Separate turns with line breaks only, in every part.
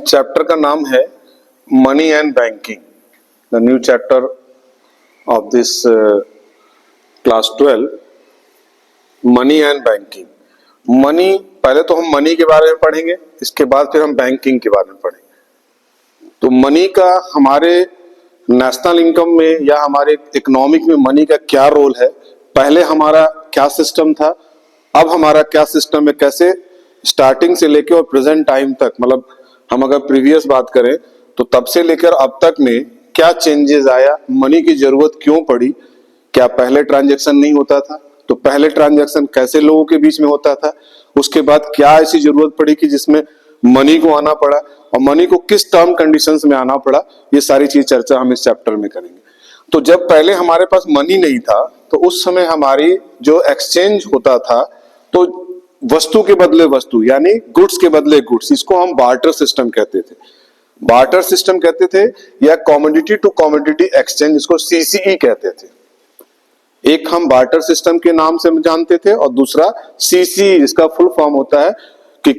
Chapter का नाम है money and banking, the new chapter of this class 12, money and banking. Money, पहले तो हम मनी के बारे में पढ़ेंगे, इसके बाद फिर हम बैंकिंग के बारे में पढ़ेंगे। तो मनी का हमारे नेशनल इनकम में या हमारे इकोनॉमिक में मनी का क्या रोल है, पहले हमारा क्या सिस्टम था, अब हमारा क्या सिस्टम है, कैसे स्टार्टिंग से लेकर और प्रेजेंट टाइम तक, मतलब हम अगर प्रीवियस बात करें तो तब से लेकर अब तक में क्या चेंजेस आया, मनी की जरूरत क्यों पड़ी, क्या पहले ट्रांजैक्शन नहीं होता था तो पहले ट्रांजैक्शन कैसे लोगों के बीच में होता था, उसके बाद क्या ऐसी जरूरत पड़ी कि जिसमें मनी को आना पड़ा और मनी को किस टर्म कंडीशंस में आना पड़ा, ये सारी चीज चर्चा हम इस चैप्टर में करेंगे। तो जब पहले हमारे पास मनी नहीं था तो उस समय हमारी जो एक्सचेंज होता था तो वस्तु के बदले वस्तु, यानी गुड्स के बदले गुड्स, इसको हम बार्टर सिस्टम कहते थे। बार्टर सिस्टम कहते थे या कमोडिटी टू कमोडिटी एक्सचेंज, इसको सीसीई कहते थे। एक हम बार्टर सिस्टम के नाम से जानते थे और दूसरा सीसीई, इसका फुल फॉर्म होता है कि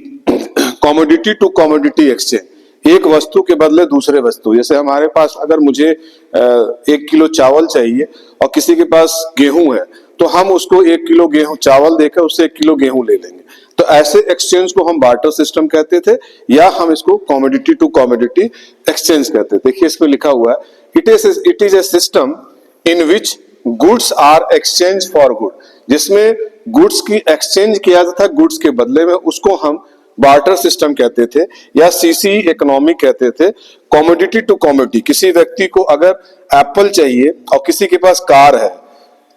कमोडिटी टू कमोडिटी एक्सचेंज, एक वस्तु के बदले दूसरे वस्तु। जैसे हमारे पास अगर मुझे 1 किलो चावल चाहिए और किसी के पास गेहूं है तो हम उसको 1 किलो गेहूं चावल देकर उससे 1 किलो गेहूं ले लेंगे। तो ऐसे एक्सचेंज को हम बार्टर सिस्टम कहते थे या हम इसको कमोडिटी टू कमोडिटी एक्सचेंज कहते थे। देखिए इसमें लिखा हुआ है, it is a system in which goods are exchange for good, जिसमें गुड्स की एक्सचेंज किया जाता था गुड्स के बदले में, उसको हम बार्टर सिस्टम कहते थे या सीसी इकोनॉमी कहते थे। कमोडिटी टू कमोडिटी, किसी व्यक्ति को अगर एप्पल चाहिए और किसी के पास कार है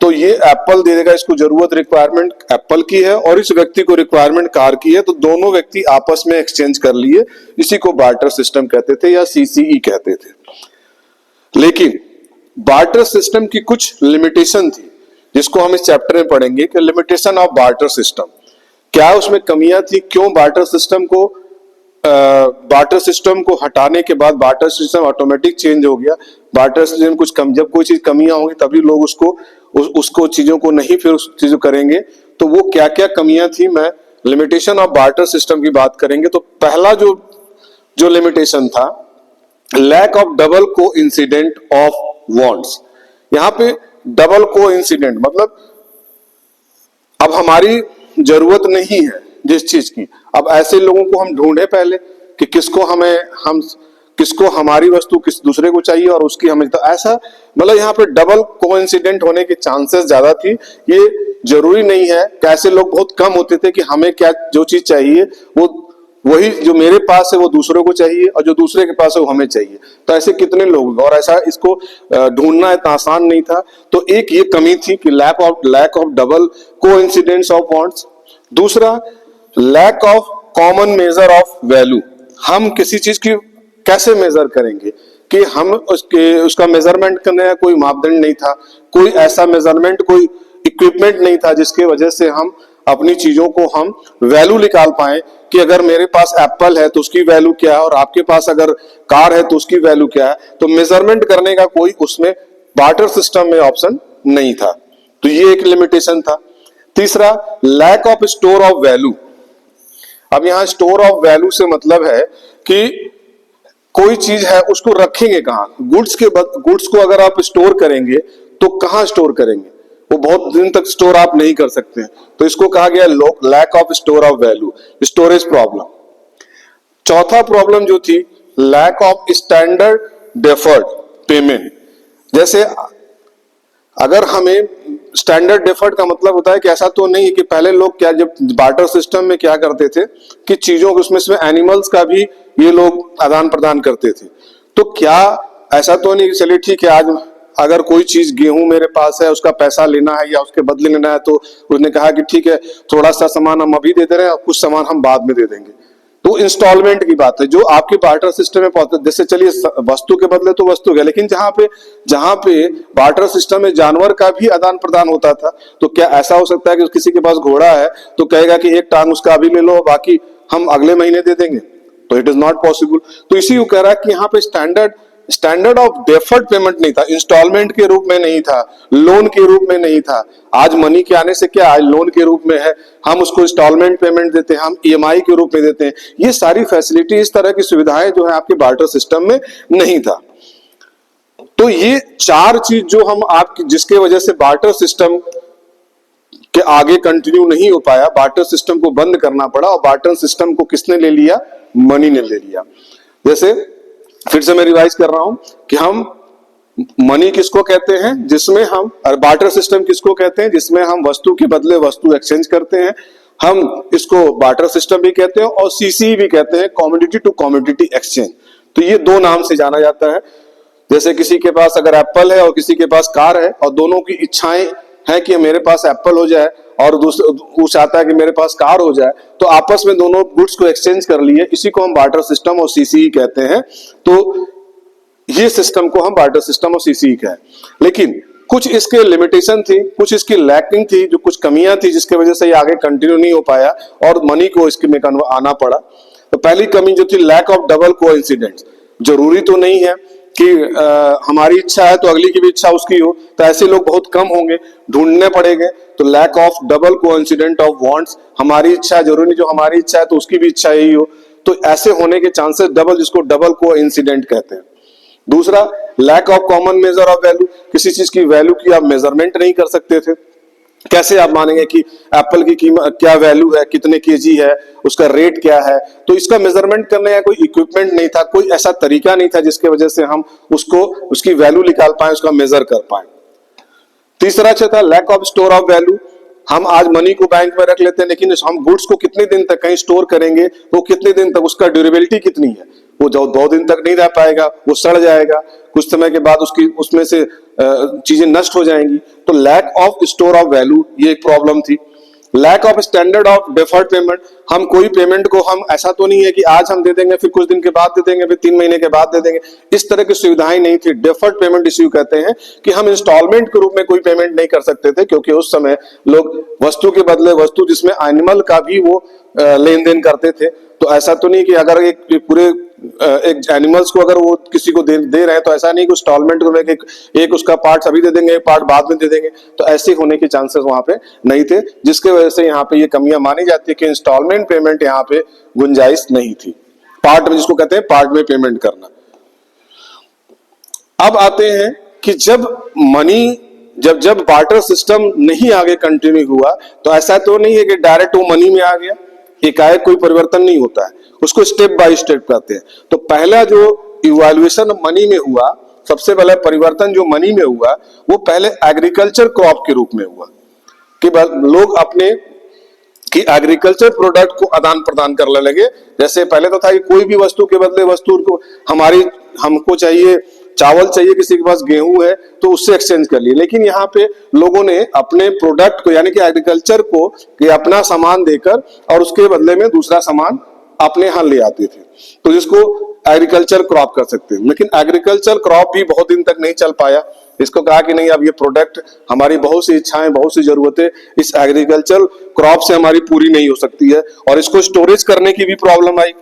तो ये एप्पल दे देगा, इसको जरूरत रिक्वायरमेंट एप्पल की है और इस व्यक्ति को रिक्वायरमेंट कार की है, तो दोनों व्यक्ति आपस में एक्सचेंज कर लिए, इसी को बार्टर सिस्टम कहते थे या सीसीई कहते थे। लेकिन बार्टर सिस्टम की कुछ लिमिटेशन थी जिसको हम इस चैप्टर में पढ़ेंगे कि लिमिटेशन ऑफ बार्टर सिस्टम, क्या उसमें कमियां थी, क्यों बार्टर सिस्टम को हटाने के बाद बार्टर सिस्टम ऑटोमेटिक चेंज हो गया। बार्टर सिस्टम कुछ कम, जब कोई चीज कमियां होंगी तभी लोग उसको चीजों को नहीं फिर उस चीज को करेंगे, तो वो क्या क्या कमियां थी, मैं लिमिटेशन ऑफ बार्टर सिस्टम की बात करेंगे। तो पहला जो लिमिटेशन था, लैक ऑफ डबल को इंसिडेंट ऑफ वॉन्ट्स। यहाँ पे डबल को इंसिडेंट मतलब अब हमारी जरूरत नहीं है जिस चीज की, अब ऐसे लोगों को हम ढूंढे पहले कि किसको हमारी वस्तु किस दूसरे को चाहिए और उसकी हमें, तो ऐसा मतलब यहाँ पे डबल कोइंसिडेंट होने के चांसेस ज्यादा थी। ये जरूरी नहीं है, कैसे लोग बहुत कम होते थे कि हमें क्या जो चीज चाहिए वो वही जो मेरे पास है वो दूसरों को चाहिए और जो दूसरे के पास है वो हमें चाहिए, तो ऐसे कितने लोग, और ऐसा इसको ढूंढना इतना आसान नहीं था। तो एक ये कमी थी कि lack of double coincidence of wants. दूसरा, lack of common measure of value, हम किसी चीज की कैसे मेजर करेंगे कि हम उसका मेजरमेंट करने का कोई मापदंड नहीं था, कोई ऐसा मेजरमेंट, कोई इक्विपमेंट नहीं था जिसके वजह से हम अपनी चीजों को हम वैल्यू निकाल पाए कि अगर मेरे पास एप्पल है तो उसकी वैल्यू क्या है और आपके पास अगर कार है तो उसकी वैल्यू क्या है। तो मेजरमेंट करने का कोई उसमें बार्टर सिस्टम में ऑप्शन नहीं था, तो ये एक लिमिटेशन था। तीसरा, lack of store of value. अब यहाँ स्टोर ऑफ वैल्यू से मतलब है कि कोई चीज है उसको रखेंगे कहाँ, गुड्स को अगर आप स्टोर करेंगे तो कहाँ स्टोर करेंगे, वो बहुत दिन तक स्टोर आप नहीं कर सकते हैं, तो इसको कहा गया lack of store of value, storage problem. चौथा प्रॉब्लम जो थी, lack of standard deferred payment. जैसे अगर हमें स्टैंडर्ड डेफर्ड का मतलब होता है कि ऐसा तो नहीं है कि पहले लोग क्या, जब बार्टर सिस्टम में क्या करते थे कि चीजों को उसमें एनिमल्स का भी ये लोग आदान प्रदान करते थे, तो क्या ऐसा तो नहीं, चलिए ठीक है, आज अगर कोई चीज गेहूं मेरे पास है उसका पैसा लेना है या उसके बदले लेना है, तो उसने कहा कि ठीक है थोड़ा सा सामान हम अभी दे दे रहे हैं और कुछ सामान हम बाद में दे देंगे, तो इंस्टॉलमेंट की बात है जो आपके बार्टर सिस्टम में पहुंचता है। जैसे चलिए वस्तु के बदले तो वस्तु है, लेकिन जहां पे बार्टर सिस्टम में जानवर का भी आदान प्रदान होता था, तो क्या ऐसा हो सकता है कि किसी के पास घोड़ा है तो कहेगा कि एक टांग उसका अभी ले लो बाकी हम अगले महीने दे देंगे, तो इट इज नॉट पॉसिबल। तो इसी को कह रहा है कि यहाँ पे standard standard of deferred payment नहीं था, इंस्टॉलमेंट के रूप में नहीं था, लोन के रूप में नहीं था। आज मनी के आने से क्या, आज लोन के रूप में है, हम उसको इंस्टॉलमेंट पेमेंट देते हैं, हम ईएमआई के रूप में देते हैं। ये सारी फैसिलिटी, इस तरह की सुविधाएं जो है आपके बार्टर सिस्टम में नहीं था। तो ये चार चीज जो हम आपकी, जिसके वजह से बार्टर सिस्टम के आगे कंटिन्यू नहीं हो पाया, बार्टर सिस्टम को बंद करना पड़ा। और बार्टर सिस्टम को किसने ले लिया, मनी ने ले लिया। जैसे फिर से मैं रिवाइज कर रहा हूं कि हम मनी किसको कहते हैं, जिसमें हम, और बार्टर सिस्टम किसको कहते हैं, जिसमें हम वस्तु के बदले वस्तु एक्सचेंज करते हैं। हम इसको बार्टर सिस्टम भी कहते हैं और सीसी भी कहते हैं, कमोडिटी टू कमोडिटी एक्सचेंज। तो ये दो नाम से जाना जाता है। जैसे किसी के पास अगर एप्पल है और किसी के पास कार है और दोनों की इच्छाएं हैं कि मेरे पास एप्पल हो जाए और वो चाहता है कि मेरे पास कार हो जाए, तो आपस में दोनों गुड्स को एक्सचेंज कर लिए, इसी को हम बार्टर सिस्टम और सीसीई कहते हैं। तो ये सिस्टम को हम बार्टर सिस्टम और सीसीई कहें। लेकिन कुछ इसके लिमिटेशन थी, कुछ इसकी लैकिंग थी, जो कुछ कमियां थी जिसके वजह से ये आगे कंटिन्यू नहीं हो पाया और मनी को इसके में आना पड़ा। तो पहली कमी जो थी, लैक ऑफ डबल कोइंसिडेंस। जरूरी तो नहीं है कि हमारी इच्छा है तो अगली की भी इच्छा उसकी हो, तो ऐसे लोग बहुत कम होंगे, ढूंढने पड़ेंगे। तो lack of double coincident of wants, हमारी इच्छा जरूरी नहीं जो हमारी इच्छा है तो उसकी भी इच्छा यही हो, तो ऐसे होने के चांसेस डबल, जिसको डबल कोइंसिडेंट कहते हैं। दूसरा, lack of common measure of value, किसी चीज की वैल्यू की आप मेजरमेंट नहीं कर सकते थे। कैसे आप मानेंगे कि एप्पल की कीमत क्या वैल्यू है, कितने केजी है, उसका रेट क्या है, तो इसका मेजरमेंट करने का कोई इक्विपमेंट नहीं था, कोई ऐसा तरीका नहीं था जिसके वजह से हम उसको, उसकी वैल्यू निकाल पाए, उसका मेजर कर पाए। तीसरा था lack of store of value. हम आज मनी को बैंक में रख लेते हैं, लेकिन हम गुड्स को कितने दिन तक कहीं स्टोर करेंगे, तो कितने दिन तक, उसका ड्यूरेबिलिटी कितनी है, वो जो 2 दिन तक नहीं रह पाएगा, वो सड़ जाएगा, कुछ समय के बाद उसमें से चीजें नष्ट हो जाएंगी। तो lack of store of value, ये एक प्रॉब्लम थी। Lack of standard of deferred payment, हम कोई पेमेंट को, हम ऐसा तो नहीं है कि आज हम दे देंगे, फिर कुछ दिन के बाद दे देंगे, फिर 3 महीने के बाद दे देंगे, इस तरह की सुविधाएं नहीं थी। डेफर्ड पेमेंट इश्यू कहते हैं कि हम इंस्टॉलमेंट के रूप में कोई पेमेंट नहीं कर सकते थे, क्योंकि उस समय लोग वस्तु के बदले वस्तु, जिसमें एनिमल का भी वो लेन देन करते थे। तो ऐसा तो नहीं कि अगर एक पूरे एक एनिमल्स को अगर वो किसी को दे रहे हैं, तो ऐसा नहीं कि इंस्टॉलमेंट में एक उसका पार्ट अभी दे देंगे, एक पार्ट बाद में दे देंगे, तो ऐसे होने के चांसेस वहां पे नहीं थे, जिसके वजह से यहाँ पे ये कमियां मानी जाती है कि इंस्टॉलमेंट पेमेंट यहाँ पे गुंजाइश नहीं थी, पार्ट में, जिसको कहते हैं पार्ट में पेमेंट करना। अब आते हैं कि जब मनी, जब बार्टर सिस्टम नहीं आगे कंटिन्यू हुआ, तो ऐसा तो नहीं है कि डायरेक्ट वो मनी में आ गया, एकाएक कोई परिवर्तन नहीं होता है, उसको स्टेप बाय स्टेप करते हैं। तो पहला जो इवैल्यूएशन मनी में हुआ, सबसे पहला परिवर्तन जो मनी में हुआ, वो पहले एग्रीकल्चर क्रॉप के रूप में हुआ कि लोग अपने कि एग्रीकल्चर प्रोडक्ट को आदान प्रदान करने लगे। जैसे पहले तो था कि कोई भी वस्तु के बदले वस्तु को, हमको चाहिए चावल चाहिए, किसी के पास गेहूं है तो उससे एक्सचेंज कर लिए, लेकिन यहाँ पे लोगों ने अपने प्रोडक्ट को, यानी कि एग्रीकल्चर को, कि अपना सामान देकर और उसके बदले में दूसरा सामान अपने यहाँ ले आते थे, तो जिसको एग्रीकल्चर क्रॉप कर सकते हैं। लेकिन एग्रीकल्चर क्रॉप भी बहुत दिन तक नहीं चल पाया। इसको कहा कि नहीं, अब ये प्रोडक्ट, हमारी बहुत सी इच्छाएं, बहुत सी जरूरतें इस एग्रीकल्चर क्रॉप से हमारी पूरी नहीं हो सकती है, और इसको स्टोरेज करने की भी प्रॉब्लम आई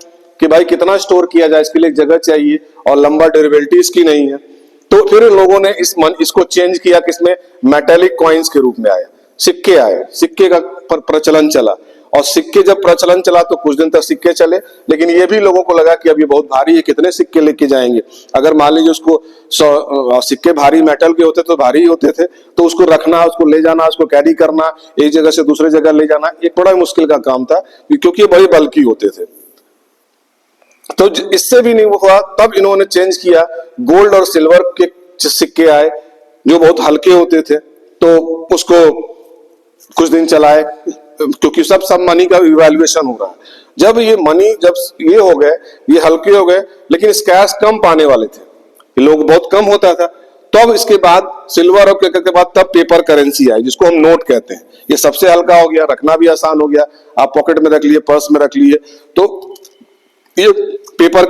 कि भाई कितना स्टोर किया जाए, इसके लिए जगह चाहिए और लंबा ड्यूरेबिलिटी इसकी नहीं है। तो फिर लोगों ने इसको चेंज किया, किसमें, मेटेलिक कॉइन्स के रूप में आया, सिक्के आए, सिक्के का प्रचलन चला, और सिक्के जब प्रचलन चला तो कुछ दिन तक सिक्के चले, लेकिन ये भी लोगों को लगा कि अब ये बहुत भारी है, कितने सिक्के लेके जाएंगे। अगर मान लीजिए उसको सिक्के भारी मेटल के होते तो भारी होते थे, तो उसको रखना, उसको ले जाना, उसको कैरी करना, एक जगह से दूसरे जगह ले जाना, एक बड़ा मुश्किल का काम था, क्योंकि ये बड़े बल्कि होते थे। तो इससे भी नहीं हुआ, तब इन्होंने चेंज किया, गोल्ड और सिल्वर के सिक्के आए जो बहुत हल्के होते थे, तो उसको कुछ दिन चलाए, क्योंकि सब मनी का इवैल्यूएशन हो रहा है। जब ये मनी, जब ये हो गए, ये हल्के हो गए, लेकिन स्कैर्स कम पाने वाले थे, लोग बहुत कम होता था, तो अब इसके बाद सिल्वर और के बाद तब पेपर करेंसी आई, जिसको हम नोट कहते हैं। ये सबसे हल्का हो गया, रखना भी आसान हो गया, आप पॉकेट में रख लिए, पर्स में रख लिए। तो ये पेपर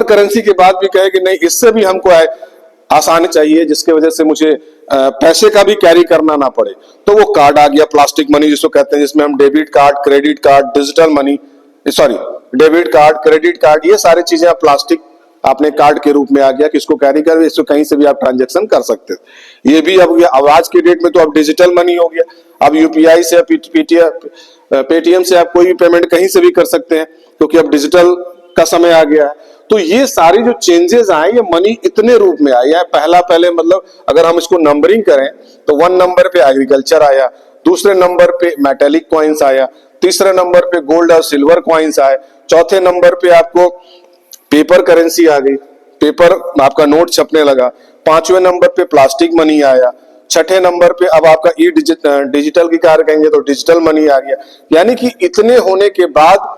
करेंसी के बाद भी कहे कि नहीं, इससे भी हमको आसान चाहिए, जिसके वजह से मुझे पैसे का भी कैरी करना ना पड़े। तो वो कार्ड आ गया, प्लास्टिक मनी जिसको कहते हैं, जिसमें हम debit card, credit card, digital money, debit card, credit card, ये सारी चीजें प्लास्टिक आपने कार्ड के रूप में आ गया कि इसको कैरी कर, इसको कहीं से भी आप ट्रांजेक्शन कर सकते हो। ये भी अब आज के डेट में तो अब डिजिटल मनी हो गया। अब यूपीआई से, पेटीएम से आप कोई भी पेमेंट कहीं से भी कर सकते हैं, क्योंकि अब डिजिटल का समय आ गया है। तो ये सारी जो चेंजेस आए, ये मनी इतने रूप में आया है। पहले मतलब अगर हम इसको नंबरिंग करें तो 1 नंबर पे एग्रीकल्चर आया, दूसरे नंबर पे मेटेलिक कॉइन्स आया, तीसरे नंबर पे गोल्ड और सिल्वर कॉइन्स आए, चौथे नंबर पे आपको पेपर करेंसी आ गई, पेपर आपका नोट छपने लगा, पांचवें नंबर पे प्लास्टिक मनी आया, छठे नंबर पे अब आपका डिजिटल की कार कहेंगे तो डिजिटल मनी आ गया। यानी कि इतने होने के बाद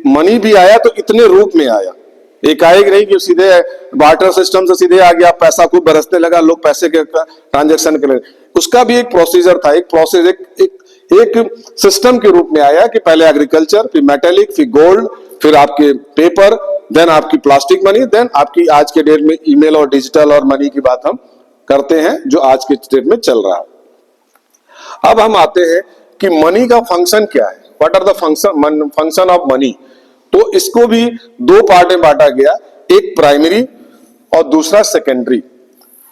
मनी भी आया तो इतने रूप में आया, एकाएक नहीं कि सीधे बार्टर सिस्टम से सीधे आ गया, पैसा खूब बरसने लगा, लोग पैसे के ट्रांजेक्शन कर। उसका भी एक प्रोसीजर था, एक सिस्टम के रूप में आया कि पहले एग्रीकल्चर, फिर मेटेलिक, फिर गोल्ड, फिर आपके पेपर, देन आपकी प्लास्टिक मनी, देन आपकी आज के डेट में ईमेल और डिजिटल और मनी की बात हम करते हैं जो आज के डेट में चल रहा है। अब हम आते हैं कि मनी का फंक्शन क्या है, what are the function of money. तो इसको भी दो पार्ट में बांटा गया, एक प्राइमरी और दूसरा सेकेंडरी।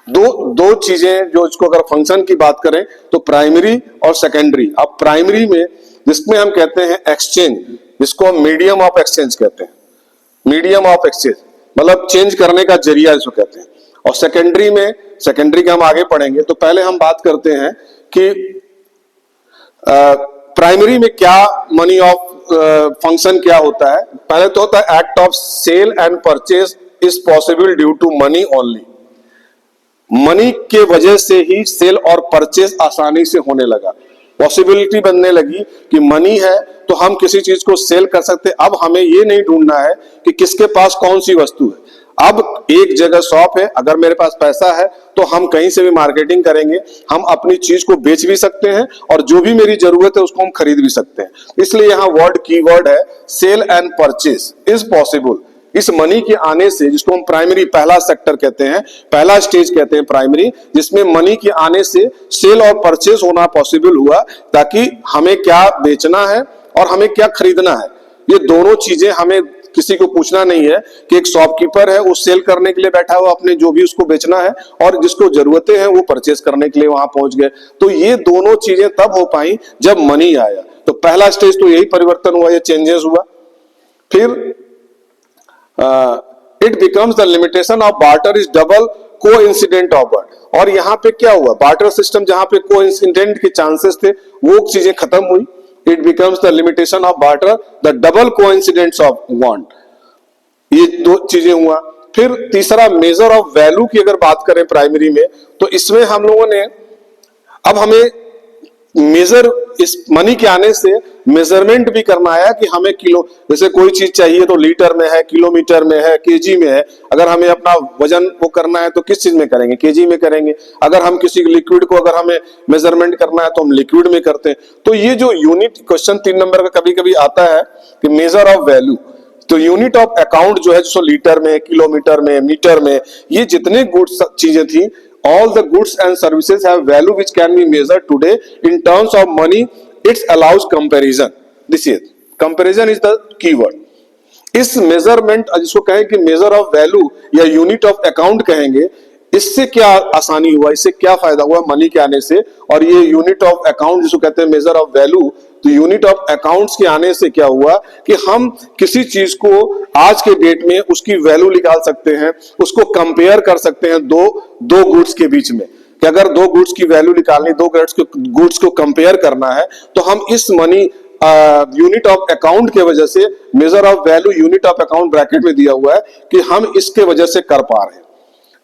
दो चीजें जो इसको अगर फंक्शन की बात करें तो प्राइमरी और सेकेंडरी। अब प्राइमरी में जिसमें हम कहते हैं एक्सचेंज, जिसको हम मीडियम ऑफ एक्सचेंज कहते हैं, मीडियम ऑफ एक्सचेंज मतलब चेंज करने का जरिया इसको कहते हैं। और सेकेंडरी में, सेकेंडरी का हम आगे पढ़ेंगे, तो पहले हम बात करते हैं कि प्राइमरी में क्या मनी ऑफ फंक्शन क्या होता है। पहले तो होता है act of sale and purchase is possible due to money only. Money के वजह से ही सेल और परचेज आसानी से होने लगा, पॉसिबिलिटी बनने लगी कि मनी है तो हम किसी चीज को सेल कर सकते। अब हमें ये नहीं ढूंढना है कि किसके पास कौन सी वस्तु है। अब एक जगह शॉप है, अगर मेरे पास पैसा है तो हम कहीं से भी मार्केटिंग करेंगे, हम अपनी चीज को बेच भी सकते हैं और जो भी मेरी जरूरत है उसको हम खरीद भी सकते हैं। इसलिए यहाँ कीवर्ड है sale and purchase is possible. इस मनी के आने से, जिसको हम प्राइमरी पहला सेक्टर कहते हैं, पहला स्टेज कहते हैं प्राइमरी, जिसमें मनी के आने से सेल और परचेज होना पॉसिबल हुआ, ताकि हमें क्या बेचना है और हमें क्या खरीदना है, ये दोनों चीजें हमें किसी को पूछना नहीं है कि एक शॉपकीपर है वो सेल करने के लिए बैठा हुआ, अपने जो भी उसको बेचना है, और जिसको जरूरतें हैं वो परचेज करने के लिए वहां पहुंच गए। तो ये दोनों चीजें तब हो पाई जब मनी आया। तो पहला स्टेज तो यही परिवर्तन हुआ, ये चेंजेस हुआ। फिर it becomes the limitation of barter is double coincident of word. और यहाँ पे क्या हुआ, बार्टर सिस्टम जहां पे कोइंसिडेंट के चांसेस थे वो चीजें खत्म हुई। It becomes the limitation of barter, the double coincidence of want। ये दो चीजें हुआ। फिर तीसरा मेजर ऑफ वैल्यू की अगर बात करें प्राइमरी में, तो इसमें हम लोगों ने, अब हमें मेजर, इस मनी के आने से मेजरमेंट भी करना है कि हमें किलो, जैसे कोई चीज चाहिए तो लीटर में है, किलोमीटर में है, केजी में है। अगर हमें अपना वजन वो करना है तो किस चीज में करेंगे, केजी में करेंगे। अगर हम किसी लिक्विड को अगर हमें मेजरमेंट करना है तो हम लिक्विड में करते हैं। तो ये जो यूनिट, क्वेश्चन 3 नंबर का कभी कभी आता है कि मेजर ऑफ वैल्यू, तो यूनिट ऑफ अकाउंट जो है, जो लीटर में, किलोमीटर में, मीटर में, ये जितने गुड्स चीजें थी, all the goods and services have value which can be measured today in terms of money. It allows comparison. This is comparison is the keyword. इस मेजरमेंट, जिसको कहें कि मेजर ऑफ वैल्यू या यूनिट ऑफ अकाउंट कहेंगे, इससे क्या आसानी हुआ, इससे क्या फायदा हुआ मनी के आने से। और ये यूनिट ऑफ अकाउंट जिसको कहते हैं मेजर ऑफ वैल्यू, तो यूनिट ऑफ अकाउंट्स के आने से क्या हुआ कि हम किसी चीज को आज के डेट में उसकी वैल्यू निकाल सकते हैं, उसको कंपेयर कर सकते हैं दो गुड्स के बीच में। कि अगर दो गुड्स की वैल्यू निकालनी, दो गुड्स को कंपेयर करना है, तो हम इस मनी यूनिट ऑफ अकाउंट के वजह से, major of value unit of account bracket में दिया हुआ है कि हम इसके वजह से कर पा रहे हैं।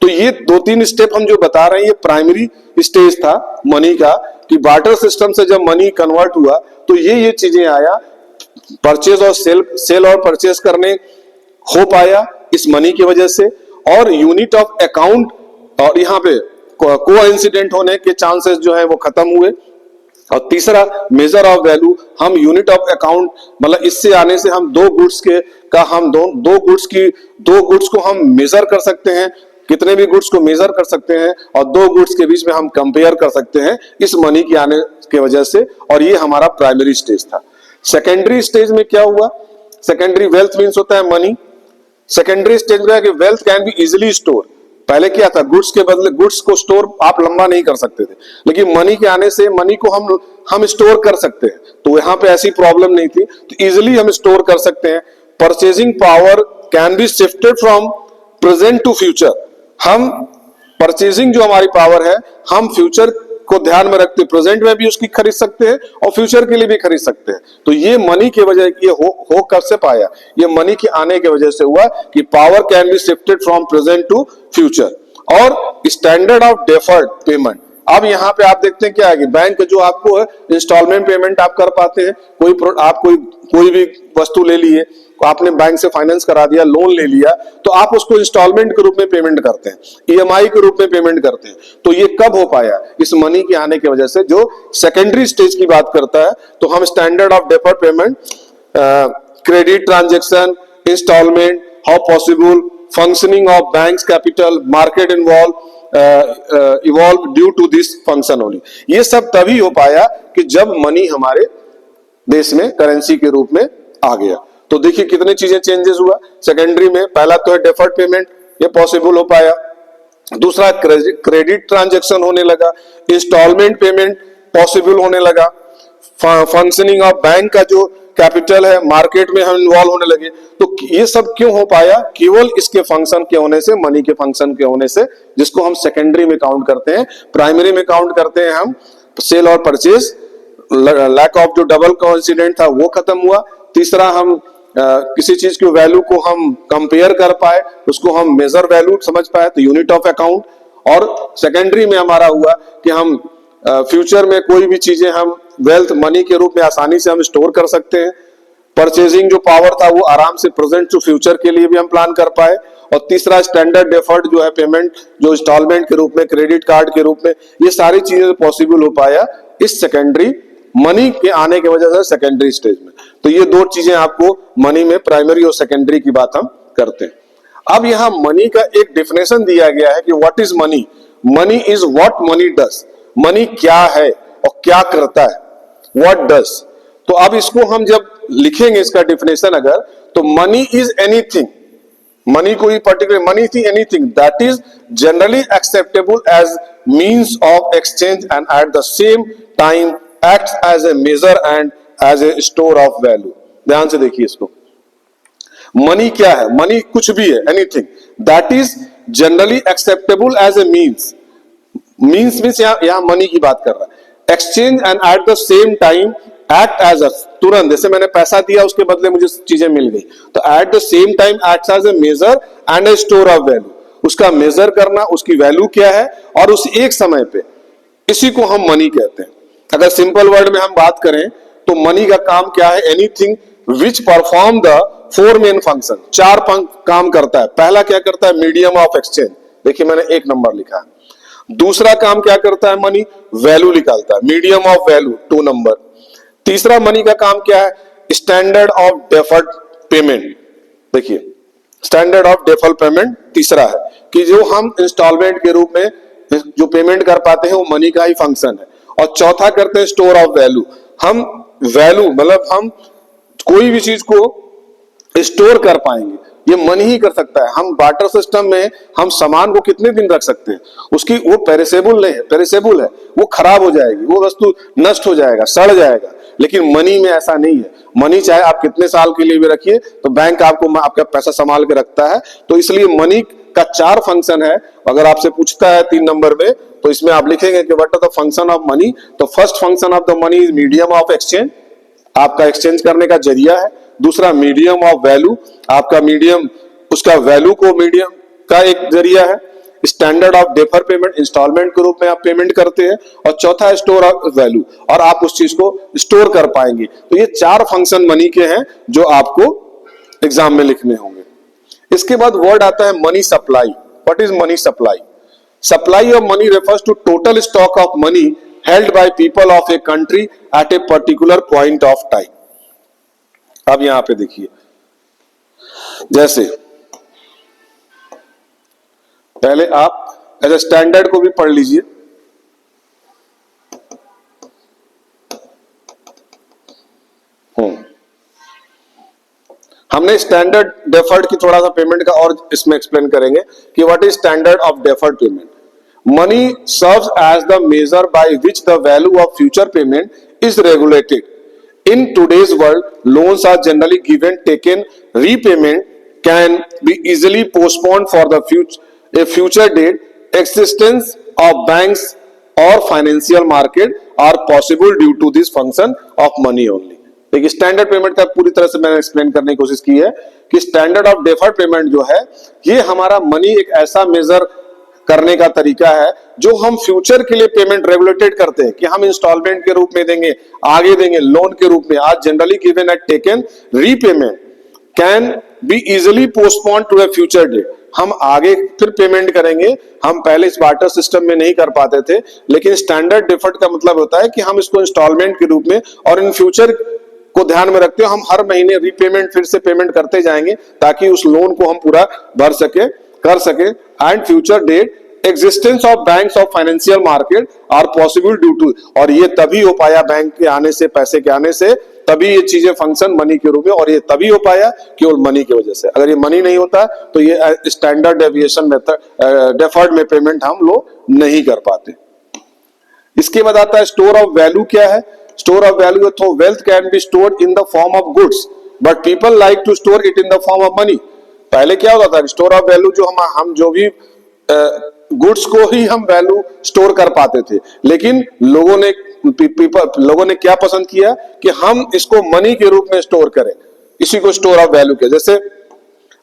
तो ये 2-3 स्टेप हम जो बता रहे हैं, ये प्राइमरी स्टेज था मनी का, कि बार्टर सिस्टम से जब मनी कन्वर्ट हुआ तो ये चीजें आया, परचेज और सेल और परचेज करने हो पाया इस मनी की वजह से। और यूनिट ऑफ अकाउंट और यहाँ पे कोइंसिडेंट होने के चांसेस जो है वो खत्म हुए। और तीसरा मेजर ऑफ वैल्यू, हम यूनिट ऑफ अकाउंट, मतलब इससे आने से हम दो गुड्स को हम मेजर कर सकते हैं, कितने भी गुड्स को मेजर कर सकते हैं, और दो गुड्स के बीच में हम कंपेयर कर सकते हैं इस मनी के आने के वजह से। और ये हमारा प्राइमरी स्टेज था। सेकेंडरी स्टेज में क्या हुआ, सेकेंडरी वेल्थ मीन्स होता है मनी, सेकेंडरी स्टेज में है कि wealth can be easily store. पहले क्या था, गुड्स के बदले गुड्स को स्टोर आप लंबा नहीं कर सकते थे, लेकिन मनी के आने से मनी को हम स्टोर कर सकते हैं। तो यहां पे ऐसी प्रॉब्लम नहीं थी, तो इजिली हम स्टोर कर सकते हैं। Purchasing power can be shifted from present to future. हम परचेजिंग जो हमारी पावर है, हम फ्यूचर को ध्यान में रखते प्रेजेंट में भी उसकी खरीद सकते हैं और फ्यूचर के लिए भी खरीद सकते हैं। तो ये मनी की वजह, ये हो कब से पाया, ये मनी के आने की वजह से हुआ कि power can be shifted from present to future. और स्टैंडर्ड ऑफ डेफर्ड पेमेंट, अब यहाँ पे आप देखते हैं क्या है कि बैंक जो आपको इंस्टॉलमेंट पेमेंट आप कर पाते हैं। आप कोई भी वस्तु ले लिए, आपने बैंक से फाइनेंस करा दिया, लोन ले लिया, तो आप उसको इंस्टॉलमेंट के रूप में पेमेंट करते हैं, ईएमआई के रूप में पेमेंट करते हैं। तो ये कब हो पाया, इस मनी के आने की वजह से, जो सेकेंडरी स्टेज की बात करता है। तो हम standard of deferred payment, credit transaction, installment, how possible, functioning of banks capital, market evolve due to this function only. ये सब तभी हो पाया कि जब मनी हमारे देश में करेंसी के रूप में आ गया। तो देखिए कितनी चीजें चेंजेस हुआ सेकेंडरी में। पहला तो है डेफर्ड पेमेंट, ये पॉसिबल हो पाया। दूसरा क्रेडिट ट्रांजैक्शन होने लगा, इंस्टॉलमेंट पेमेंट पॉसिबल होने लगा, फंक्शनिंग ऑफ बैंक का जो कैपिटल है मार्केट में हम इन्वॉल्व होने लगे। तो ये सब क्यों हो पाया, केवल इसके फंक्शन के होने से, मनी के फंक्शन के होने से, जिसको हम सेकेंडरी में काउंट करते हैं। प्राइमरी में काउंट करते हैं हम सेल और परचेज। लैक ऑफ जो डबल कोइंसिडेंट था वो खत्म हुआ। तीसरा, हम किसी चीज की वैल्यू को हम कंपेयर कर पाए, उसको हम मेजर वैल्यू समझ पाए, तो यूनिट ऑफ अकाउंट। और सेकेंडरी में हमारा हुआ कि हम फ्यूचर में कोई भी चीजें हम वेल्थ मनी के रूप में आसानी से हम स्टोर कर सकते हैं। परचेजिंग जो पावर था वो आराम से प्रेजेंट टू फ्यूचर के लिए भी हम प्लान कर पाए। और तीसरा, स्टैंडर्ड डेफर्ड जो है पेमेंट, जो इंस्टॉलमेंट के रूप में, क्रेडिट कार्ड के रूप में, ये सारी चीजें पॉसिबल हो पाया इस सेकेंडरी मनी के आने की वजह से सेकेंडरी स्टेज में। तो ये दो चीजें आपको मनी में प्राइमरी और सेकेंडरी की बात हम करते हैं। अब यहां मनी का एक डिफिनेशन दिया गया है कि what is money. Money is what money does. Money क्या है और क्या करता है, व्हाट डज। तो अब इसको हम जब लिखेंगे इसका डिफिनेशन अगर, तो मनी इज एनीथिंग, मनी कोई पर्टिकुलर, मनी थी anything that is generally acceptable as means of exchange and at the same time acts as a measure and as a store of value। ध्यान से देखिए इसको, money क्या है, money कुछ भी है, anything that is generally acceptable as a means. Means means यहां मनी की बात कर रहा है। Exchange and at the same time act as a, तुरंत जैसे मैंने पैसा दिया उसके बदले मुझे चीजें मिल गई, तो at the same time acts as a measure and a store of value. उसका मेजर करना, उसकी वैल्यू क्या है, और उस एक समय पे, इसी को हम मनी कहते हैं। अगर सिंपल वर्ड में हम बात करें तो मनी का काम क्या है, anything which perform the four main function. चार काम करता है। पहला क्या करता है, मीडियम ऑफ एक्सचेंज, देखिए मैंने 1 नंबर लिखा है। दूसरा काम क्या करता है मनी, वैल्यू निकालता है, मीडियम ऑफ वैल्यू 2 नंबर। तीसरा मनी का काम क्या है, स्टैंडर्ड ऑफ डेफर्ड पेमेंट। देखिए स्टैंडर्ड ऑफ डेफर्ड पेमेंट तीसरा है कि जो हम इंस्टॉलमेंट के रूप में जो पेमेंट कर पाते हैं वो मनी का ही फंक्शन है। और चौथा करते हैं स्टोर ऑफ वैल्यू। हम वैल्यू मतलब हम कोई भी चीज को स्टोर कर पाएंगे, ये मनी ही कर सकता है। हम बार्टर सिस्टम में हम सामान को कितने दिन रख सकते हैं, उसकी वो पेरिसेबल नहीं है, पेरिसेबल है, वो खराब हो जाएगी, वो वस्तु नष्ट हो जाएगा, सड़ जाएगा। लेकिन मनी में ऐसा नहीं है। मनी चाहे आप कितने साल के लिए भी रखिए, तो बैंक आपको आपका पैसा संभाल के रखता है। तो इसलिए मनी का 4 फंक्शन है। अगर आपसे पूछता है 3 नंबर में, तो इसमें आप लिखेंगे कि what are the function of money. तो first function of the money is medium of exchange, आपका एक्सचेंज करने का जरिया है। दूसरा मीडियम ऑफ वैल्यू, आपका मीडियम, उसका वैल्यू को मीडियम का एक जरिया है। Standard of defer payment, instalment के रूप में आप पेमेंट करते हैं। और चौथा है स्टोर ऑफ वैल्यू, और आप उस चीज को स्टोर कर पाएंगे। तो ये 4 फंक्शन मनी के हैं जो आपको एग्जाम में लिखने होंगे। इसके बाद वर्ड आता है money supply. What is money supply? Supply of money refers to total stock of money held by people of a country at a particular point of time. अब यहां पे देखिए, जैसे पहले आप एज ए स्टैंडर्ड को भी पढ़ लीजिए। हमने स्टैंडर्ड डेफर्ड की थोड़ा सा पेमेंट का और इसमें एक्सप्लेन करेंगे कि what is standard of deferred payment. Money serves as the measure by which the value of future payment is regulated. In today's world, loans are generally given, taken, repayment can be easily postponed for the future date. Existence of banks or financial market are possible due to this function of money only. देखिए standard payment का पूरी तरह से मैंने explain करने की कोशिश की है कि स्टैंडर्ड ऑफ डेफर्ड पेमेंट जो है ये हमारा मनी एक ऐसा मेजर करने का तरीका है जो हम फ्यूचर के लिए पेमेंट रेगुलेटेड करते हैं कि हम इंस्टॉलमेंट के रूप में देंगे, आगे देंगे, लोन के रूप में. आज generally given at taken, repayment can be easily postpone to a future date. हम आगे फिर पेमेंट करेंगे. हम पहले इस बार्टर सिस्टम में नहीं कर पाते थे, लेकिन स्टैंडर्ड डेफर्ड का मतलब होता है कि हम इसको इंस्टॉलमेंट के रूप में और इन फ्यूचर को ध्यान में रखते हुए हम हर महीने रीपेमेंट फिर से पेमेंट करते जाएंगे ताकि उस लोन को हम पूरा भर सके, कर सके. And future date existence of banks of financial market are possible due to, और ये तभी हो पाया बैंक के आने से, पैसे के आने से, तभी ये चीजें फंक्शन मनी के रूप में, और ये तभी हो पाया केवल मनी की वजह से. अगर ये मनी नहीं होता तो ये स्टैंडर्ड डेविएशन मेथड डेफर्ड में पेमेंट हम लोग नहीं कर पाते. इसके बाद आता है स्टोर ऑफ वैल्यू. क्या है स्टोर ऑफ वैल्यू? तो wealth can be stored in the form of goods but people like to store it in the form of money. पहले क्या होता था, स्टोर ऑफ वैल्यू जो हम जो भी गुड्स को ही हम वैल्यू स्टोर कर पाते थे, लेकिन लोगों ने क्या पसंद किया कि हम इसको मनी के रूप में स्टोर करें. इसी को स्टोर ऑफ वैल्यू के, जैसे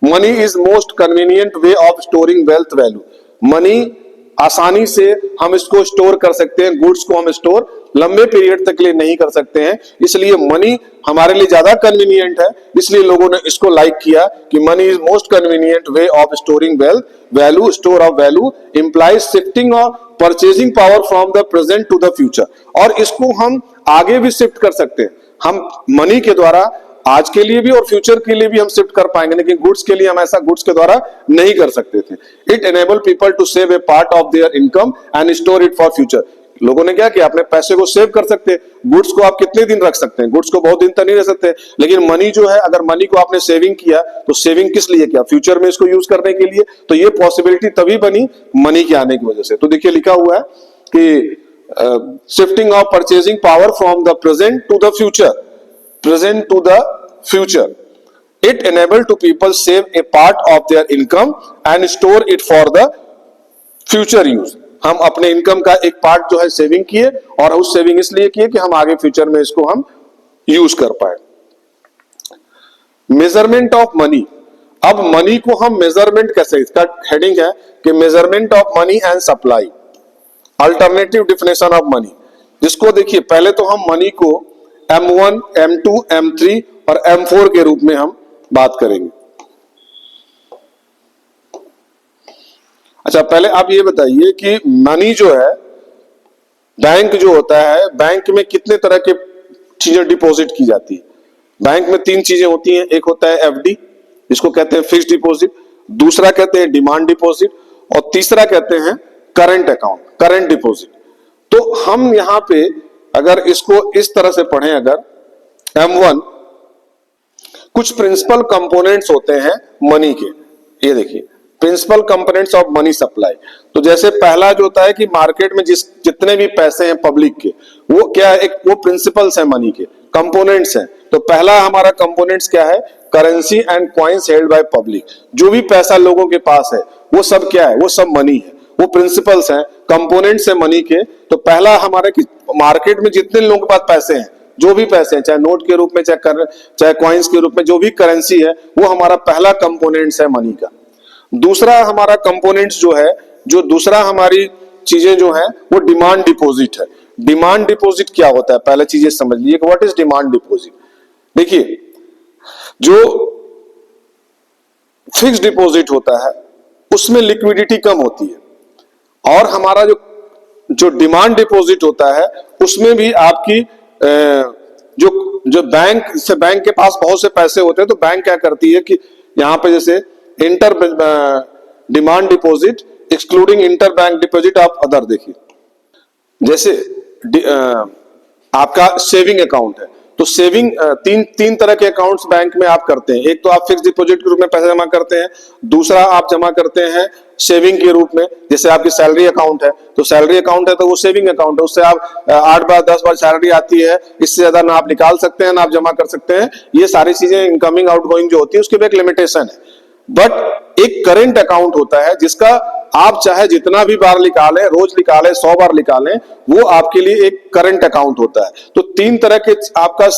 money is most convenient way of storing wealth value. Money आसानी से हम इसको स्टोर कर सकते हैं, गुड्स को हम स्टोर लंबे पीरियड तक के लिए नहीं कर सकते हैं, इसलिए मनी हमारे लिए ज्यादा कन्वीनियंट है. इसलिए लोगों ने इसको लाइक किया कि money is most convenient way of storing wealth value. Store of value implies shifting of purchasing power from the present to the future, और इसको हम आगे भी शिफ्ट कर सकते हैं. हम मनी के द्वारा आज के लिए भी और फ्यूचर के लिए भी हम शिफ्ट कर पाएंगे, लेकिन गुड्स के लिए हम ऐसा गुड्स के द्वारा नहीं कर सकते थे. It enable people to save a part of their income and store it for future. लोगों ने क्या किया, अपने पैसे को सेव कर सकते हैं. गुड्स को आप कितने दिन रख सकते हैं, गुड्स को बहुत दिन तक नहीं रख सकते, लेकिन मनी जो है, अगर मनी को आपने सेविंग किया तो सेविंग किस लिए किया, फ्यूचर में इसको यूज करने के लिए. तो ये पॉसिबिलिटी तभी बनी मनी के आने की वजह से. तो देखिए लिखा हुआ है कि shifting of purchasing power from the present to the future, present to the future. It enable to people save a part of their income and store it for the future use. हम अपने income का एक part जो है saving किए, और उस saving इसलिए किए कि हम आगे फ्यूचर में इसको हम यूज कर पाए. Measurement of money. अब मनी को हम मेजरमेंट कैसे, इसका हेडिंग है कि measurement of money and supply, alternative definition of money. जिसको देखिए पहले तो हम मनी को M1, M2, M3 और M4 के रूप में हम बात करेंगे. अच्छा, पहले आप ये बताइए कि मनी जो है, बैंक जो होता है, बैंक में कितने तरह के चीजें डिपॉजिट की जाती है. बैंक में 3 चीजें होती हैं. एक होता है FD, जिसको कहते हैं फिक्स्ड डिपॉजिट, दूसरा कहते हैं डिमांड डिपॉजिट, और तीसरा कहते हैं करंट अकाउंट, करंट डिपॉजिट. तो हम यहां पे अगर इसको इस तरह से पढ़ें, अगर M1 कुछ प्रिंसिपल कंपोनेंट्स होते हैं मनी के. ये देखिए principal components of money supply. तो जैसे पहला जो होता है कि मार्केट में जितने भी पैसे हैं पब्लिक के, वो क्या है, वो प्रिंसिपल्स हैं मनी के, कंपोनेंट्स हैं. तो पहला हमारा कंपोनेंट्स क्या है, currency and coins held by public. जो भी पैसा लोगों के पास है वो सब क्या है, वो सब मनी है, वो प्रिंसिपल्स हैं, कंपोनेंट्स हैं मनी के. तो पहला हमारे मार्केट में जितने लोगों के पास पैसे हैं, जो भी पैसे हैं, चाहे नोट के रूप में, चाहे कॉइन्स के रूप में, जो भी करेंसी है, वो हमारा पहला कंपोनेंट्स है मनी का. दूसरा हमारा कंपोनेंट्स जो है, जो दूसरा हमारी चीजें जो है, वो डिमांड डिपॉजिट है. डिमांड डिपॉजिट क्या होता है, पहले चीजें समझ लीजिए. What is demand deposit? देखिए, जो फिक्स्ड डिपॉजिट होता है उसमें लिक्विडिटी कम होती है, और हमारा जो डिमांड डिपॉजिट होता है उसमें भी आपकी जो बैंक के पास बहुत से पैसे होते हैं, तो बैंक क्या करती है कि यहां पे जैसे inter demand deposit excluding inter bank deposit of other. देखिए जैसे आपका सेविंग अकाउंट है, तो सेविंग तीन तरह के अकाउंट्स बैंक में आप करते हैं। एक तो आप फिक्स डिपॉजिट के रूप में पैसा जमा करते हैं, दूसरा आप जमा करते हैं सेविंग के रूप में, जैसे आपकी सैलरी अकाउंट है तो सैलरी अकाउंट है तो वो सेविंग अकाउंट है, उससे आप 8 बार 10 बार सैलरी आती है, इससे ज्यादा ना आप निकाल सकते हैं ना आप जमा कर सकते हैं। ये सारी चीजें इनकमिंग आउटगोइंग जो होती है उसके भी एक लिमिटेशन है। बट एक करेंट अकाउंट होता है जिसका आप चाहे जितना भी बार निकालें, रोज निकालें, 100 बार निकालें, वो आपके लिए एक करंट अकाउंट होता है। तो 3 तरह के आपका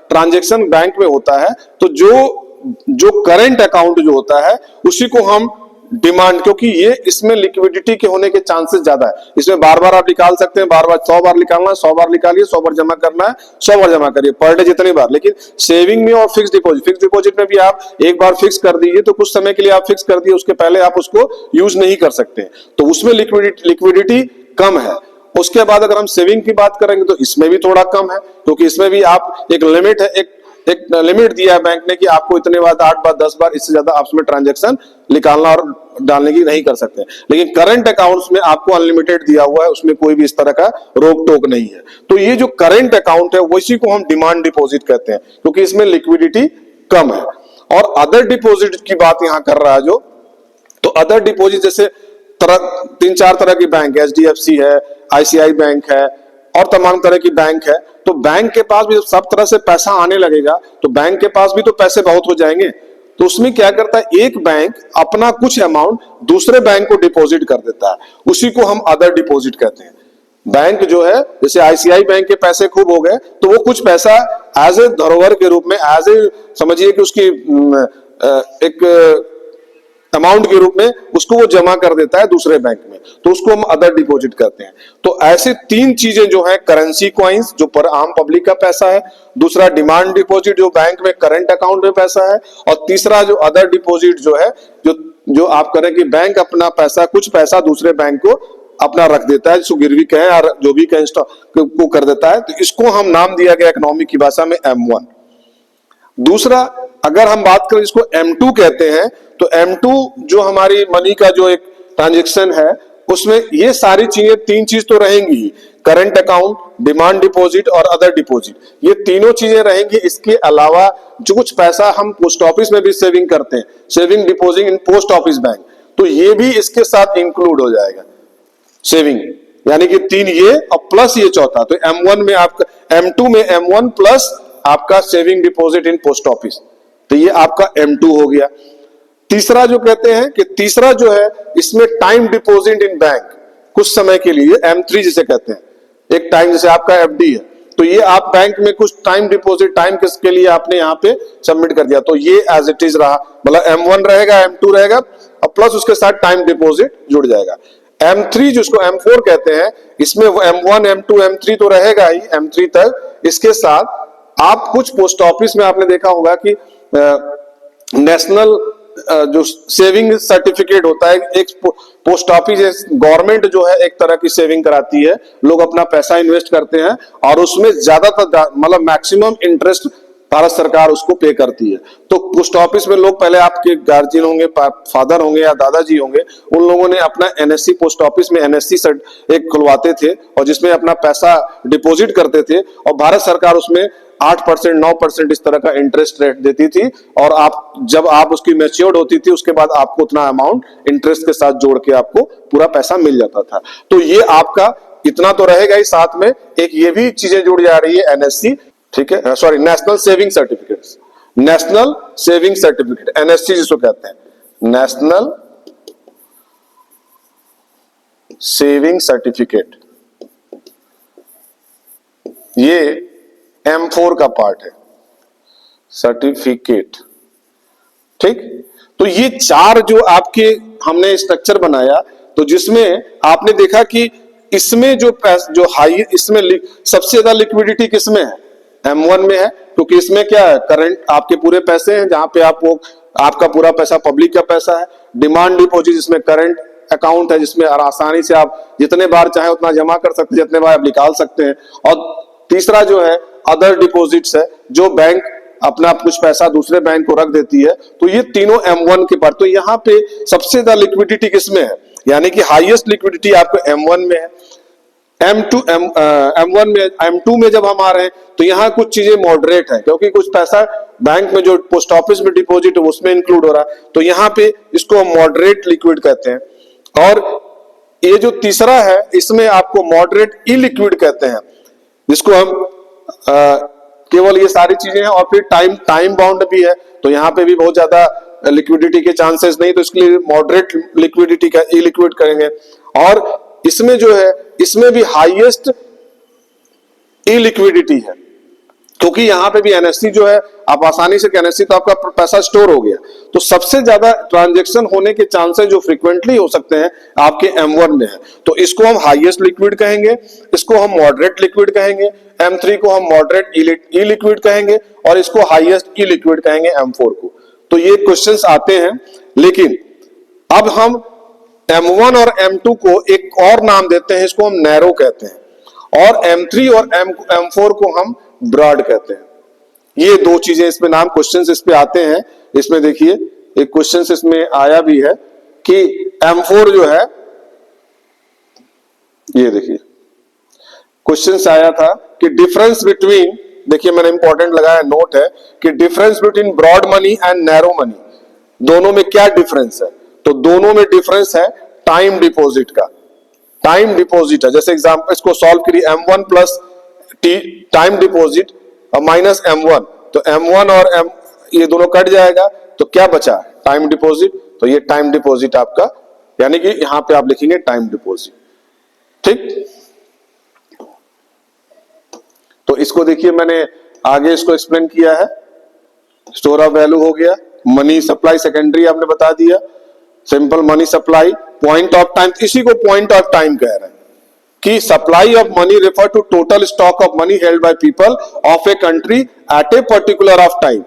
ट्रांजैक्शन बैंक में होता है। तो जो करंट अकाउंट जो होता है उसी को हम डिमांड, क्योंकि ये इसमें लिक्विडिटी के होने के चांसेस ज्यादा है। इसमें बार बार आप निकाल सकते हैं, बार बार 100 बार निकालना है, 100 बार निकालिए, 100 बार जमा करना है, 100 बार जमा करिए पर डे जितनी बार। लेकिन सेविंग में और फिक्स डिपॉजिट में भी आप एक बार फिक्स कर दीजिए तो कुछ समय के लिए आप फिक्स कर दिए, उसके पहले आप उसको यूज नहीं कर सकते, तो उसमें लिक्विडिटी कम है। उसके बाद अगर हम सेविंग की बात करेंगे तो इसमें भी थोड़ा कम है, क्योंकि इसमें भी आप एक लिमिट है, एक लिमिट दिया है बैंक ने कि आपको इतने बार 8 बार 10 बार, इससे ज्यादा आप उसमें ट्रांजैक्शन निकालना और डालने की नहीं कर सकते। लेकिन करंट अकाउंट्स में आपको अनलिमिटेड दिया हुआ है, उसमें कोई भी इस तरह का रोक टोक नहीं है। तो ये जो करंट अकाउंट है वैसी को हम डिमांड डिपॉजिट कहते हैं, क्योंकि इसमें लिक्विडिटी कम है। और अदर डिपॉजिट की बात यहां कर रहा है जो, तो अदर डिपॉजिट जैसे 3-4 तरह की बैंक है, HDFC है, ICICI बैंक है और तमाम तरह की बैंक है। तो बैंक के पास भी सब तरह से पैसा आने लगेगा तो बैंक के पास भी तो पैसे बहुत हो जाएंगे। तो उसमें क्या करता है, एक बैंक अपना कुछ अमाउंट दूसरे बैंक को डिपॉजिट कर देता है, उसी को हम अदर डिपॉजिट कहते हैं। बैंक जो है, जैसे ICICI बैंक के पैसे खूब हो गए तो वो कुछ पैसा एज ए धरोहर के रूप में, एज ए समझिए कि उसकी एक अमाउंट के रूप में उसको वो जमा कर देता है दूसरे बैंक में, तो उसको हम अदर डिपॉजिट करते हैं। तो ऐसे 3 चीजें जो है, करेंसी कॉइन्स जो पर आम पब्लिक का पैसा है, दूसरा डिमांड डिपॉजिट जो बैंक में करंट अकाउंट में पैसा है, और तीसरा जो अदर डिपॉजिट जो है, जो आप करें कि बैंक अपना पैसा, कुछ पैसा दूसरे बैंक को अपना रख देता है, जिसको गिरवी कहें और जो भी कहें को कर देता है। तो इसको हम नाम दिया गया इकोनॉमिक की भाषा में M1। दूसरा अगर हम बात करें जिसको M2 कहते हैं, तो M2 जो हमारी मनी का जो एक ट्रांजैक्शन है उसमें ये सारी चीजें 3 चीज तो रहेंगी ही, करंट अकाउंट, डिमांड डिपॉजिट और अदर डिपॉजिट, ये तीनों चीजें रहेंगी। इसके अलावा जो कुछ पैसा हम पोस्ट ऑफिस में भी सेविंग करते हैं, saving deposit in post office bank, तो ये भी इसके साथ इंक्लूड हो जाएगा सेविंग, यानी कि 3 ये और प्लस ये चौथा। तो M1 में आपका, M2 में M1 प्लस आपका saving deposit in post office, तो ये आपका M2 हो गया। तीसरा जो कहते हैं कि तीसरा जो है इसमें टाइम डिपॉजिट इन बैंक, कुछ समय के लिए, M3 जिसे कहते हैं, एक टाइम, जैसे आपका FD है तो ये आप बैंक में कुछ टाइम डिपॉजिट, टाइम किसके लिए आपने यहाँ पे सबमिट कर दिया, तो ये एज इट इज रहा, मतलब M1 रहेगा, M2 रहेगा और प्लस उसके साथ टाइम डिपॉजिट जुड़ जाएगा। M3 जिसको M4 कहते हैं, इसमें M1 M2 M3 तो रहेगा ही, M3 तक। इसके साथ आप कुछ पोस्ट ऑफिस में आपने देखा होगा कि नेशनल जो सेविंग सर्टिफिकेट होता है, एक पोस्ट ऑफिस गवर्नमेंट जो है एक तरह की सेविंग कराती है, लोग अपना पैसा इन्वेस्ट करते हैं और उसमें ज्यादातर मतलब मैक्सिमम इंटरेस्ट भारत सरकार उसको पे करती है। तो पोस्ट ऑफिस में लोग, पहले आपके गार्जियन होंगे, फादर होंगे या दादाजी होंगे, उन लोगों ने अपना NSC, पोस्ट ऑफिस में NSC एक खुलवाते थे और जिसमें अपना पैसा डिपॉजिट करते थे और भारत सरकार उसमें 8% 9% इस तरह का इंटरेस्ट रेट देती थी, और आप जब आप उसकी मैच्योर्ड होती थी उसके बाद आपको उतना अमाउंट इंटरेस्ट के साथ जोड़ के आपको पूरा पैसा मिल जाता था। तो ये आपका इतना तो रहेगा ही, साथ में एक ये भी चीजें जुड़ जा रही है NSC, ठीक है, sorry, national saving certificate, national saving certificate NSC जिसको कहते हैं, नेशनल सेविंग सर्टिफिकेट, ये M4 का पार्ट है, सर्टिफिकेट, ठीक। तो ये 4 जो आपके हमने स्ट्रक्चर बनाया, तो जिसमें आपने देखा कि इसमें जो हाई, इसमें सबसे ज्यादा लिक्विडिटी किसमें है, M1 में है, क्योंकि इसमें क्या है, करंट आपके पूरे पैसे हैं, जहां पे आपका पूरा पैसा पब्लिक का पैसा है। डिमांड डिपॉजिट जिसमें करंट अकाउंट है, जिसमें आसानी से आप जितने बार चाहे उतना जमा कर सकते हैं, जितने बार आप निकाल सकते हैं। और तीसरा जो है अदर डिपॉजिट्स है, जो बैंक अपना कुछ पैसा दूसरे बैंक को रख देती है। तो ये तीनों M1 के पार्ट। तो यहाँ पे सबसे ज्यादा लिक्विडिटी किसमें है, यानी कि हाईएस्ट लिक्विडिटी आपको M1 में है। M1 में M2 में जब हम आ रहे हैं तो यहाँ कुछ चीजें मॉडरेट है, क्योंकि कुछ पैसा बैंक में जो पोस्ट ऑफिस में डिपॉजिट है उसमें इंक्लूड हो रहा है, तो यहाँ पे इसको मॉडरेट लिक्विड कहते हैं। और ये जो तीसरा है इसमें आपको मॉडरेट इलिक्विड कहते हैं, जिसको हम केवल ये सारी चीजें हैं। और फिर टाइम बाउंड भी है, तो यहाँ पे भी बहुत ज्यादा लिक्विडिटी के चांसेस नहीं, तो इसके लिए मॉडरेट लिक्विडिटी का इलिक्विड करेंगे। और इसमें जो है इसमें भी हाईएस्ट इलिक्विडिटी है, क्योंकि यहां पे भी एनएससी जो है आप आसानी से एनएससी तो आपका पैसा स्टोर हो गया, तो सबसे ज्यादा ट्रांजैक्शन होने के चांसेस जो फ्रीक्वेंटली हो सकते हैं आपके M1 में है, तो इसको हम हाईएस्ट लिक्विड कहेंगे, इसको हम मॉडरेट लिक्विड कहेंगे, M3 को हम मॉडरेट इलिक्विड कहेंगे और इसको हाईएस्ट इलिक्विड कहेंगे M4 को। तो ये क्वेश्चंस आते हैं, लेकिन अब हम M1 और M2 को एक और नाम देते हैं, इसको हम नैरो कहते हैं, और M3 और M4 को हम ब्रॉड कहते हैं। ये दो चीजें इसमें नाम क्वेश्चंस इस पे आते हैं। इसमें देखिए एक क्वेश्चंस इसमें आया भी है कि M4 जो है, ये देखिए क्वेश्चंस आया था कि डिफरेंस बिटवीन, देखिए मैंने इंपॉर्टेंट लगाया नोट है कि difference between broad money and narrow money, दोनों में क्या डिफरेंस है? तो दोनों में डिफरेंस है टाइम डिपॉजिट का। टाइम डिपॉजिट है, जैसे एग्जांपल इसको सॉल्व करिए, M1 प्लस टाइम डिपॉजिट और माइनस M1, तो M1 और M ये दोनों कट जाएगा, तो क्या बचा? Time deposit. तो ये टाइम डिपॉजिट आपका, यानी कि यहां पे आप लिखेंगे टाइम डिपॉजिट। ठीक, तो इसको देखिए मैंने आगे इसको एक्सप्लेन किया है। स्टोर ऑफ वैल्यू हो गया, मनी सप्लाई सेकेंडरी आपने बता दिया, simple money supply, point of time, इसी को पॉइंट ऑफ टाइम कह रहे हैं कि supply of money refer to total stock of money held by people of a country at a particular of time.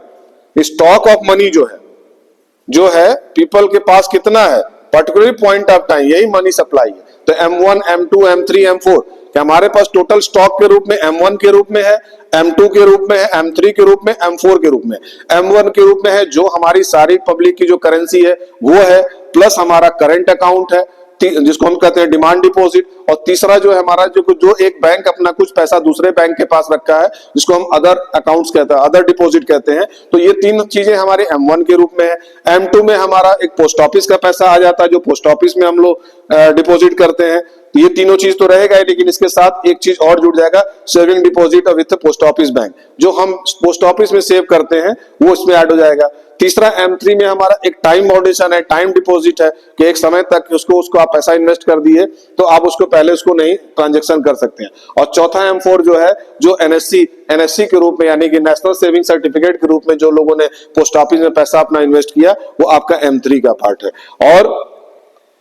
Stock of money जो है people के पास कितना है, पर्टिकुलर पॉइंट ऑफ टाइम, यही मनी सप्लाई है। तो M1, M2, M3, M4 कि हमारे पास टोटल स्टॉक के रूप में M1 के रूप में है, M2 के रूप में है, M3 के रूप में, M4 के रूप में। M1 के रूप में है जो हमारी सारी पब्लिक की जो करेंसी है वो है, प्लस हमारा करंट अकाउंट है जिसको हम कहते हैं डिमांड डिपॉजिट, और तीसरा जो है हमारा जो एक बैंक अपना कुछ पैसा दूसरे बैंक के पास रखा है जिसको हम अदर अकाउंट्स कहते हैं, अदर डिपॉजिट कहते हैं। तो ये तीन चीजें हमारे M1 के रूप में है। M2 में हमारा एक पोस्ट ऑफिस का पैसा आ जाता है जो पोस्ट ऑफिस में हम लोग डिपॉजिट करते हैं। तो ये तीनों चीज तो रहेगा ही, लेकिन इसके साथ एक चीज और जुड़ जाएगा, saving deposit with post office bank, जो हम पोस्ट ऑफिस में सेव करते हैं वो इसमें ऐड हो जाएगा। तीसरा M3 में हमारा एक टाइम बाउंडेशन है, टाइम डिपॉजिट है कि एक समय तक उसको आप पैसा इन्वेस्ट कर दिए तो आप उसको पहले उसको नहीं ट्रांजैक्शन कर सकते हैं। और चौथा M4 जो है जो NSC के रूप में, यानी कि नेशनल सेविंग सर्टिफिकेट के रूप में जो लोगों ने पोस्ट ऑफिस में पैसा अपना इन्वेस्ट किया वो आपका M3 का पार्ट है। और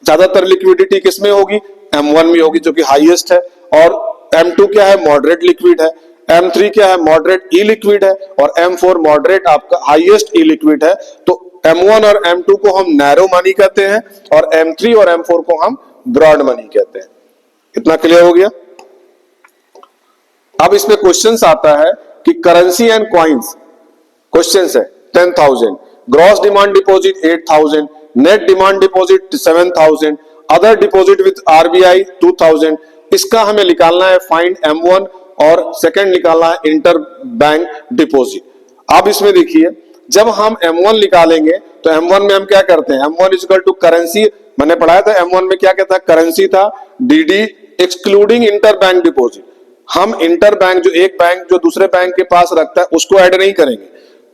ज्यादातर लिक्विडिटी किसमें होगी? M1 में होगी जो कि हाईएस्ट है। और M2 क्या है? मॉडरेट लिक्विड है। M3 क्या है? मॉडरेट ई लिक्विड है। और M4 मॉडरेट आपका हाईएस्ट ई लिक्विड है। तो M1 और M2 को हम नैरो मनी कहते हैं और M3 और M4 को हम ब्रॉड मनी कहते हैं। इतना क्लियर हो गया? अब इसमें क्वेश्चंस आता है कि करेंसी एंड कॉइन्स, क्वेश्चंस है 10,000, gross demand deposit 8,000, net demand deposit 7,000, other deposit with RBI 2,000। इसका हमें निकालना है फाइंड M1 और सेकंड निकालना है इंटर बैंक डिपॉजिट। अब इसमें देखिए जब हम M1 निकालेंगे तो M1 में हम क्या करते हैं? M1 is equal to currency, मैंने पढ़ाया था M1 में क्या कहता है? करेंसी था, DD excluding inter bank deposit. हम इंटर बैंक जो एक बैंक जो दूसरे बैंक के पास रखता है उसको ऐड नहीं करेंगे,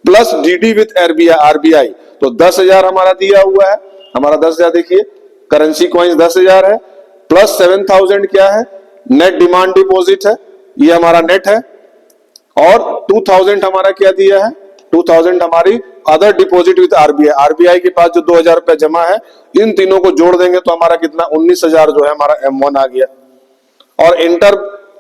प्लस DD विद RBI। तो 10,000 हमारा दिया हुआ है, हमारा 10,000 देखिए करेंसी कॉइन्स 10,000 है, प्लस 7,000 क्या है? नेट डिमांड डिपॉजिट है, ये हमारा नेट है। और 2,000 हमारा क्या दिया है? 2,000 हमारी अदर डिपॉजिट विद RBI के पास जो 2,000 रुपए जमा है, इन तीनों को जोड़ देंगे तो हमारा कितना? 19,000 जो है हमारा M1 आ गया। और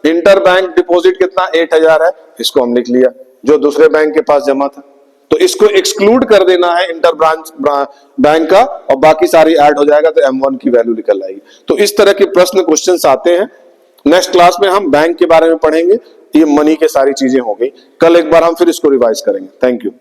इंटर बैंक डिपॉजिट कितना? 8,000 है, इसको हम लिख लिया जो दूसरे बैंक के पास जमा था। तो इसको एक्सक्लूड कर देना है इंटर ब्रांच बैंक का और बाकी सारी ऐड हो जाएगा तो M1 की वैल्यू निकल आएगी। तो इस तरह के प्रश्न क्वेश्चंस आते हैं। नेक्स्ट क्लास में हम बैंक के बारे में पढ़ेंगे। ये मनी के सारी चीजें हो गई, कल एक बार हम फिर इसको रिवाइज करेंगे। Thank you.